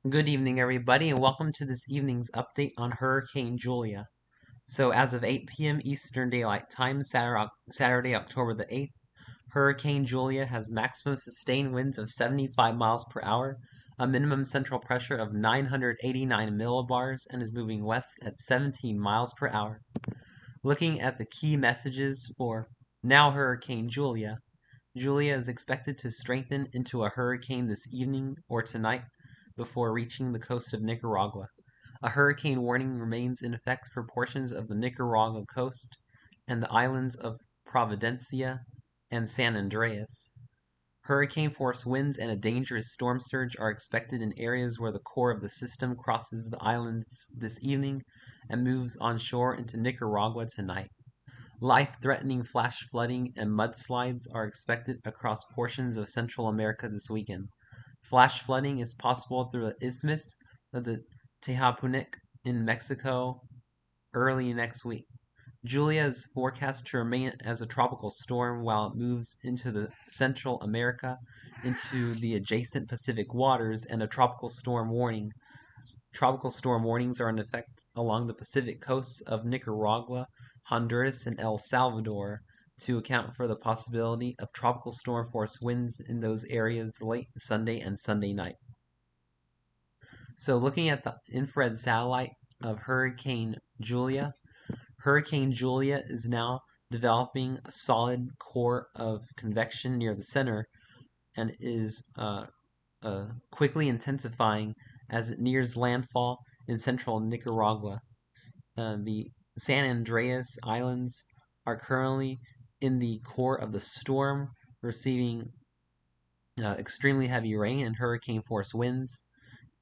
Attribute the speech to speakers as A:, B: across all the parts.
A: Good evening, everybody, and welcome to this evening's update on Hurricane Julia. So, as of 8 p.m. Eastern Daylight Time, Saturday, October the 8th, Hurricane Julia has maximum sustained winds of 75 miles per hour, a minimum central pressure of 989 millibars, and is moving west at 17 miles per hour. Looking at the key messages for now Hurricane Julia, Julia is expected to strengthen into a hurricane this evening or tonight before reaching the coast of Nicaragua. A hurricane warning remains in effect for portions of the Nicaragua coast and the islands of Providencia and San Andreas. Hurricane force winds and a dangerous storm surge are expected in areas where the core of the system crosses the islands this evening and moves onshore into Nicaragua tonight. Life-threatening flash flooding and mudslides are expected across portions of Central America this weekend. Flash flooding is possible through the isthmus of the Tehuantepec in Mexico early next week. Julia is forecast to remain as a tropical storm while it moves into the Central America into the adjacent Pacific waters, and a tropical storm warning. Tropical storm warnings are in effect along the Pacific coasts of Nicaragua, Honduras, and El Salvador to account for the possibility of tropical storm force winds in those areas late Sunday and Sunday night. So, looking at the infrared satellite of Hurricane Julia is now developing a solid core of convection near the center and is quickly intensifying as it nears landfall in central Nicaragua. The San Andreas Islands are currently in the core of the storm, receiving extremely heavy rain and hurricane force winds,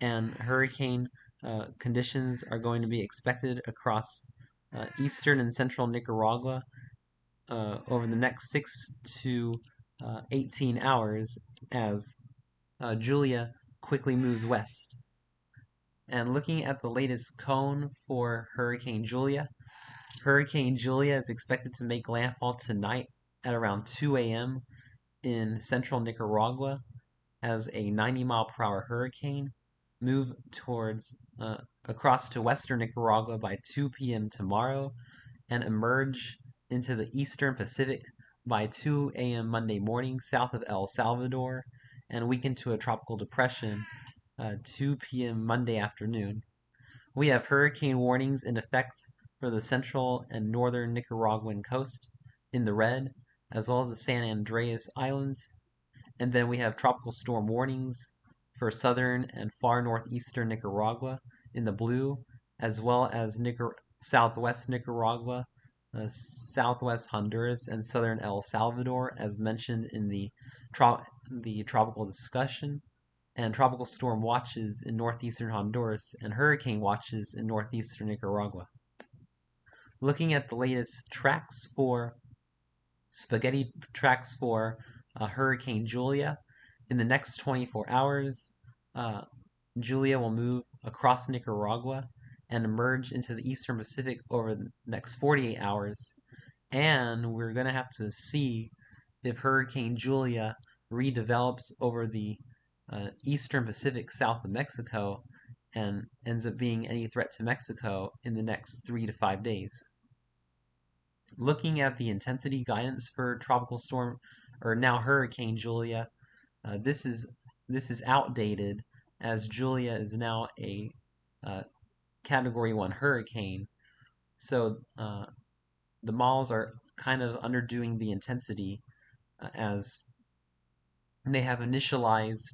A: and hurricane conditions are going to be expected across eastern and central Nicaragua over the next 6 to 18 hours as Julia quickly moves west. And looking at the latest cone for Hurricane Julia is expected to make landfall tonight at around 2 a.m. in central Nicaragua as a 90-mile-per-hour hurricane, move towards across to western Nicaragua by 2 p.m. tomorrow, and emerge into the eastern Pacific by 2 a.m. Monday morning south of El Salvador, and weaken to a tropical depression 2 p.m. Monday afternoon. We have hurricane warnings in effect for the central and northern Nicaraguan coast in the red, as well as the San Andreas Islands. And then we have tropical storm warnings for southern and far northeastern Nicaragua in the blue, as well as southwest Nicaragua, southwest Honduras, and southern El Salvador, as mentioned in the tropical discussion, and tropical storm watches in northeastern Honduras, and hurricane watches in northeastern Nicaragua. Looking at the latest spaghetti tracks for Hurricane Julia, in the next 24 hours, Julia will move across Nicaragua and emerge into the eastern Pacific over the next 48 hours. And we're going to have to see if Hurricane Julia redevelops over the eastern Pacific south of Mexico and ends up being any threat to Mexico in the next 3 to 5 days. Looking at the intensity guidance for tropical storm, or now Hurricane Julia, this is outdated as Julia is now a Category 1 hurricane. So the models are kind of underdoing the intensity as they have initialized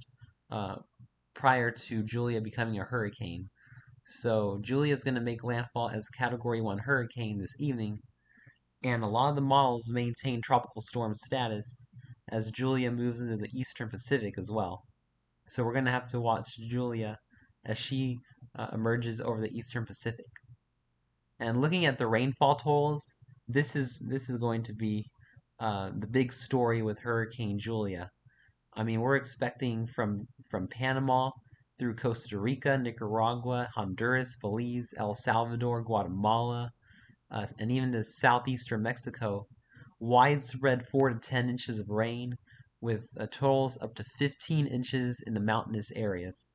A: prior to Julia becoming a hurricane. So Julia is going to make landfall as Category 1 hurricane this evening, and a lot of the models maintain tropical storm status as Julia moves into the eastern Pacific as well. So we're going to have to watch Julia as she emerges over the eastern Pacific. And looking at the rainfall totals, this is going to be the big story with Hurricane Julia. I mean, we're expecting from Panama through Costa Rica, Nicaragua, Honduras, Belize, El Salvador, Guatemala, and even to southeastern Mexico, widespread 4 to 10 inches of rain, with totals up to 15 inches in the mountainous areas.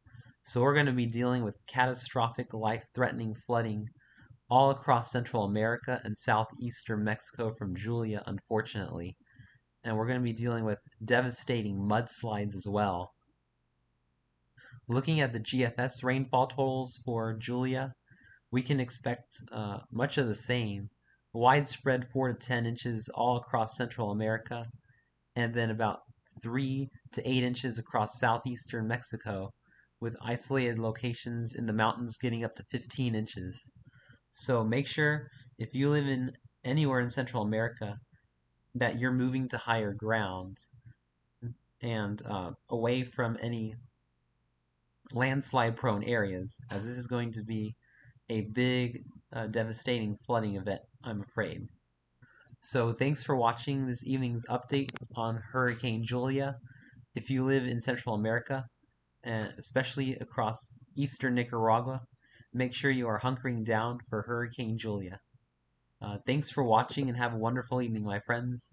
A: So we're going to be dealing with catastrophic, life-threatening flooding all across Central America and Southeastern Mexico from Julia, unfortunately. And we're going to be dealing with devastating mudslides as well. Looking at the GFS rainfall totals for Julia, we can expect much of the same. Widespread 4 to 10 inches all across Central America, and then about 3 to 8 inches across southeastern Mexico, with isolated locations in the mountains getting up to 15 inches. So make sure if you live in anywhere in Central America that you're moving to higher ground and away from any landslide prone areas, as this is going to be a big, devastating flooding event, I'm afraid. So thanks for watching this evening's update on Hurricane Julia. If you live in Central America, and especially across eastern Nicaragua, make sure you are hunkering down for Hurricane Julia. Thanks for watching and have a wonderful evening, my friends.